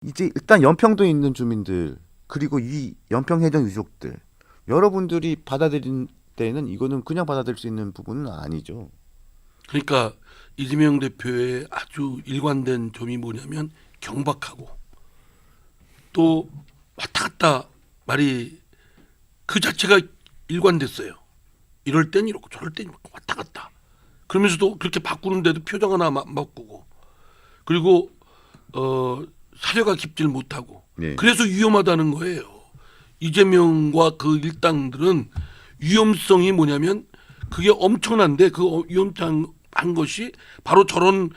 이제 일단 연평도에 있는 주민들 그리고 이 연평 해전 유족들 여러분들이 받아들인 때는 이거는 그냥 받아들일 수 있는 부분은 아니죠. 그러니까 이재명 대표의 아주 일관된 점이 뭐냐면 경박하고 또 왔다 갔다 말이 그 자체가 일관됐어요. 이럴 땐 이렇고 저럴 땐 이렇고 왔다 갔다. 그러면서도 그렇게 바꾸는데도 표정 하나 안 바꾸고 그리고 사려가 깊질 못하고 네. 그래서 위험하다는 거예요. 이재명과 그 일당들은 위험성이 뭐냐면 그게 엄청난데 그 위험한 것이 바로 저런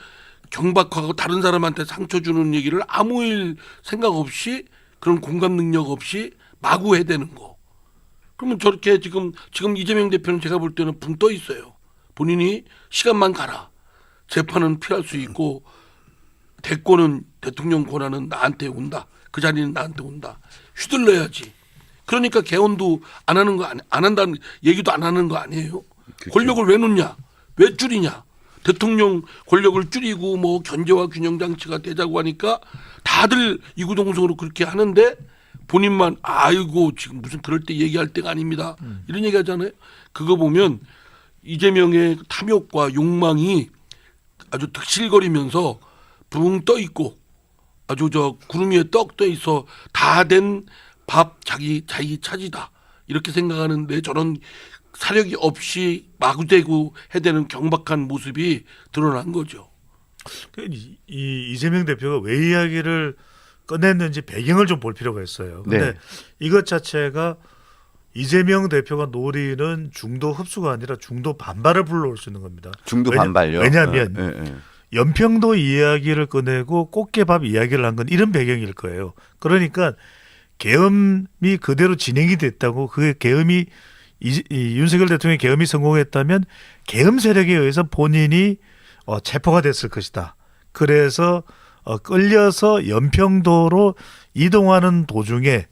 경박하고 다른 사람한테 상처 주는 얘기를 아무 일 생각 없이 그런 공감 능력 없이 마구 해대는 거. 그러면 저렇게 지금 이재명 대표는 제가 볼 때는 붕 떠 있어요. 본인이 시간만 가라. 재판은 피할 수 있고 대권은 대통령 권한은 나한테 온다. 그 자리는 나한테 온다. 휘둘러야지. 그러니까 개헌도 안 하는 거 안 한다는 얘기도 안 하는 거 아니에요. 그렇죠. 권력을 왜 놓냐? 왜 줄이냐? 대통령 권력을 줄이고 뭐 견제와 균형 장치가 되자고 하니까 다들 이구동성으로 그렇게 하는데 본인만 아이고 지금 무슨 그럴 때 얘기할 때가 아닙니다. 이런 얘기 하잖아요. 그거 보면 이재명의 탐욕과 욕망이 아주 득실거리면서 붕 떠 있고 아주 저 구름 위에 떡 떠 있어 다 된 밥 자기 차지다 이렇게 생각하는데 저런 사력이 없이 마구대고 해대는 경박한 모습이 드러난 거죠. 이 이재명 대표가 왜 이야기를 꺼냈는지 배경을 좀 볼 필요가 있어요. 근데 네. 이것 자체가 이재명 대표가 노리는 중도 흡수가 아니라 중도 반발을 불러올 수 있는 겁니다. 중도 반발요. 왜냐하면 네. 연평도 이야기를 꺼내고 꽃게밥 이야기를 한 건 이런 배경일 거예요. 그러니까 계엄이 그대로 진행이 됐다고 그 계엄이 윤석열 대통령의 계엄이 성공했다면 계엄 세력에 의해서 본인이 체포가 됐을 것이다. 그래서 끌려서 연평도로 이동하는 도중에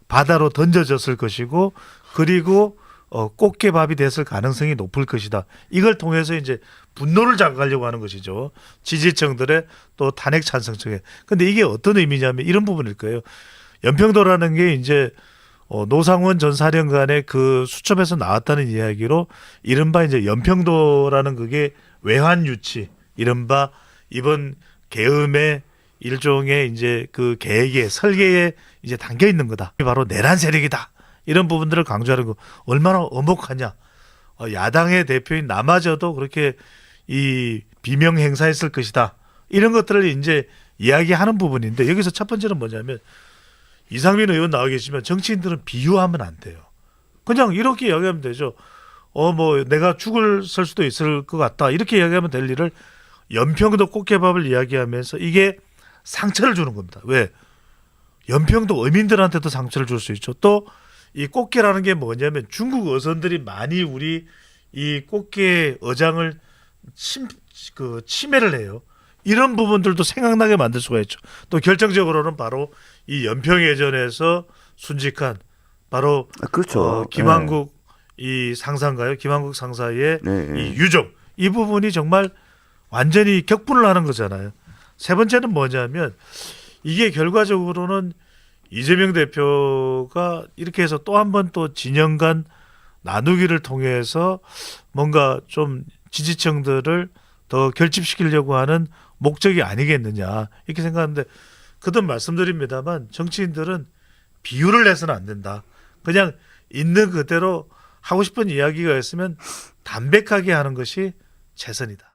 바다로 던져졌을 것이고 그리고 꽃게밥이 됐을 가능성이 높을 것이다. 이걸 통해서 이제 분노를 자극하려고 하는 것이죠. 지지층들의 또 탄핵 찬성층에. 근데 이게 어떤 의미냐면 이런 부분일 거예요. 연평도라는 게 이제 노상원 전 사령관의 그 수첩에서 나왔다는 이야기로 이른바 이제 연평도라는 그게 외환 유치, 이른바 이번 계엄의 일종의 이제 그 계획에 설계에 이제 담겨 있는 거다. 바로 내란 세력이다. 이런 부분들을 강조하는 거 얼마나 엄혹하냐. 야당의 대표인 남아저도 그렇게 이 비명 행사했을 것이다. 이런 것들을 이제 이야기하는 부분인데 여기서 첫 번째는 뭐냐면 이상민 의원 나와 계시면 정치인들은 비유하면 안 돼요. 그냥 이렇게 이야기하면 되죠. 뭐 내가 죽을 설 수도 있을 것 같다. 이렇게 이야기하면 될 일을 연평도 꽃게밥을 이야기하면서 이게 상처를 주는 겁니다. 왜? 연평도 어민들한테도 상처를 줄 수 있죠. 또 이 꽃게라는 게 뭐냐면 중국 어선들이 많이 우리 이 꽃게 어장을 침해를 해요. 이런 부분들도 생각나게 만들 수가 있죠. 또 결정적으로는 바로 이 연평해전에서 순직한 바로 그렇죠. 김한국 이 상사인가요? 김한국 상사의 네. 이 유족 이 부분이 정말 완전히 격분을 하는 거잖아요. 세 번째는 뭐냐면 이게 결과적으로는 이재명 대표가 이렇게 해서 또 한 번 또 진영 간 나누기를 통해서 뭔가 좀 지지층들을 더 결집시키려고 하는 목적이 아니겠느냐 이렇게 생각하는데 그동안 말씀드립니다만 정치인들은 비유를 해서는 안 된다. 그냥 있는 그대로 하고 싶은 이야기가 있으면 담백하게 하는 것이 최선이다.